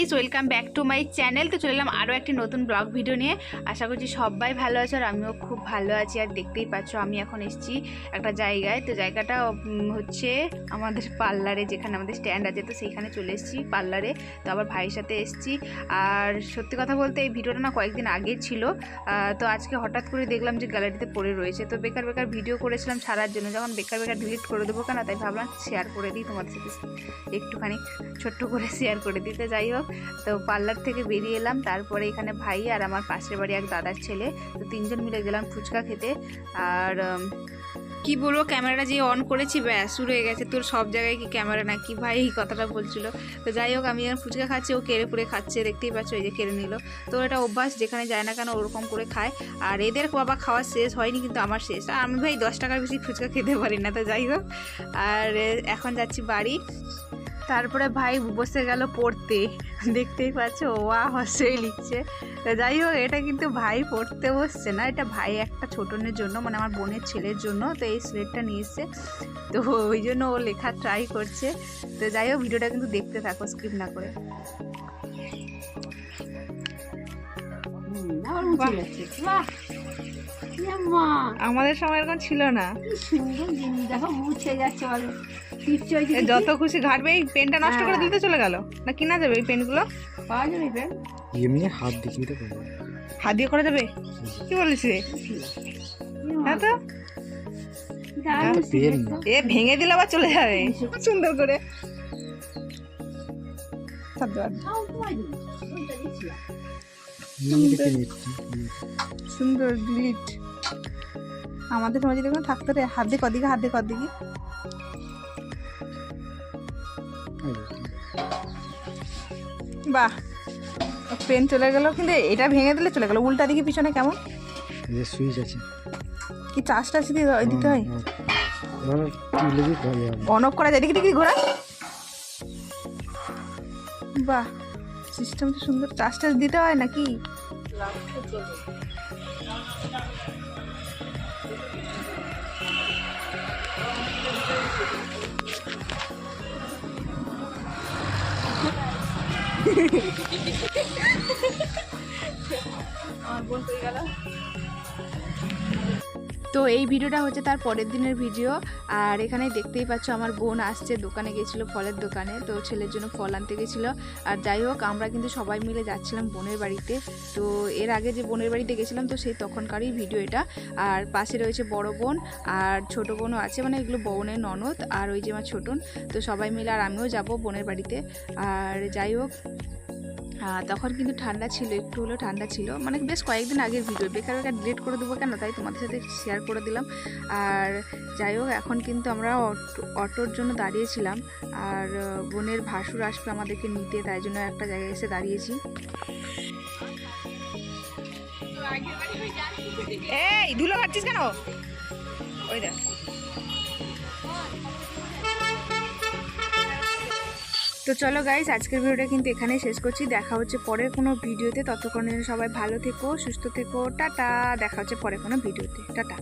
Guys, welcome back to my channel. তো চলে এলাম আরও একটি নতুন ব্লগ ভিডিও নিয়ে। আশা করছি সবাই ভালো আছো আর আমিও খুব ভালো আছি। আর দেখতেই পাচ্ছ আমি এখন এসেছি একটা জায়গায়। তো জায়গাটা হচ্ছে আমাদের পার্লারে, যেখানে আমাদের স্ট্যান্ড আছে। তো সেইখানে চলে এসেছি পার্লারে। তো আবার ভাইয়ের সাথে এসেছি। আর সত্যি কথা বলতে এই ভিডিওটা না কয়েকদিন আগের ছিল। তো আজকে হঠাৎ করে দেখলাম যে গ্যালারিতে পড়ে রয়েছে। তো বেকার বেকার ভিডিও করেছিলাম ছাড়ার জন্য, যখন বেকার বেকার ডিলিট করে দেবো কেন, তাই ভাবলাম শেয়ার করে দিই তোমাদের সাথে, একটুখানি ছোট্ট করে শেয়ার করে দিতে। যাই হোক, তো পার্লার থেকে বেরিয়ে এলাম। তারপরে এখানে ভাই আর আমার পাশের বাড়ি এক দাদার ছেলে, তো তিনজন মিলে গেলাম ফুচকা খেতে। আর কি বলবো, ক্যামেরাটা যে অন করেছি ব্যাস শুরু হয়ে গেছে। তোর সব জায়গায় কি ক্যামেরা নাকি ভাই, এই কথাটা বলছিল। তো যাই হোক, আমি যখন ফুচকা খাচ্ছি ও কেড়ে পুড়ে খাচ্ছে, দেখতেই পাচ্ছ এই যে কেড়ে নিল। তো এটা অভ্যাস, যেখানে যায় না কেন ওরকম করে খায়। আর এদের বাবা খাওয়া শেষ হয়নি, কিন্তু আমার শেষ। আর আমি ভাই 10 টাকার বেশি ফুচকা খেতে পারি না। তো যাই হোক, আর এখন যাচ্ছি বাড়ি। তারপরে ভাই বসে গেল পড়তে, দেখতেই পাচ্ছ ওয়া হসেই লিখছে। যাই হোক, এটা কিন্তু ভাই পড়তে বসছে না, এটা ভাই একটা ছোটনের জন্য, মানে আমার বোনের ছেলের জন্য। তো এই স্লেটটা নিয়ে এসছে, তো ওই জন্য ও লেখা ট্রাই করছে। তো যাই হোক, ভিডিওটা কিন্তু দেখতে থাকো স্কিপ না করে। আমাদের সময় এরকম ছিল না। দেখো মুছে যাচ্ছে, যত খুশি ঘাটবে। এই পেনটা নষ্ট করে দিতে চলে গেল না, কিনা যাবে এই পেনগুলো? পাওয়া যাবে পেন? এমনি হাত দিয়ে কিনতে পারবো। হাত দিয়ে করা যাবে? কি বলিস রে? হ্যাঁ, তো পেন এ ভেঙে দিলে আবার চলে যাবে। সুন্দর করে সুন্দর গ্লিট। আমাদের সময় যদি কোনো থাকতো রে, হাত দিয়ে কদিকে, হাত দিয়ে কদিকে। বাহ, পেন চলে গেল, কিন্তু এটা ভেঙে দিলে চলে গেল। উল্টা দিকে পিছনে কেমন সুইচ আছে কি, চার্জ টাচ দিতে হয়? অন অফ করা যায়, দেখি দেখি ঘোরা। বাহ, সিস্টেমটা সুন্দর। চার্জ টাচ দিতে হয় নাকি? তো এই ভিডিওটা হচ্ছে তার পরের দিনের ভিডিও। আর এখানে দেখতেই পাচ্ছ আমার বোন আসছে, দোকানে গেছিলো, ফলের দোকানে। তো ছেলের জন্য ফল আনতে গেছিলো। আর যাই হোক, আমরা কিন্তু সবাই মিলে যাচ্ছিলাম বোনের বাড়িতে। তো এর আগে যে বোনের বাড়িতে গেছিলাম, তো সেই তখনকারই ভিডিও এটা। আর পাশে রয়েছে বড় বোন আর ছোট বোনও আছে, মানে এগুলো বোনের ননদ আর ওই যে আমার ছোটন। তো সবাই মিলে, আর আমিও যাব বোনের বাড়িতে। আর যাই হোক, তখন কিন্তু ঠান্ডা ছিল, একটু হলেও ঠান্ডা ছিল, মানে বেশ কয়েকদিন আগের ভিডিও, বেকার বেকার ডিলিট করে দেবো কেন, তাই তোমাদের সাথে শেয়ার করে দিলাম। আর যাই হোক, এখন কিন্তু আমরা অটোর জন্য দাঁড়িয়েছিলাম। আর বোনের ভাসুর আসবে আমাদেরকে নিতে, তাই জন্য একটা জায়গায় এসে দাঁড়িয়েছি। এই ধুলো খাচ্ছিস কেন? ওই দেখ। তো চলো গাইস, আজকের ভিডিওটা কিন্তু এখানেই শেষ করছি। দেখা হচ্ছে পরের কোনো ভিডিওতে। ততক্ষণে সবাই ভালো থেকো, সুস্থ থেকো। টাটা। দেখা হচ্ছে পরের কোনো ভিডিওতে। টাটা।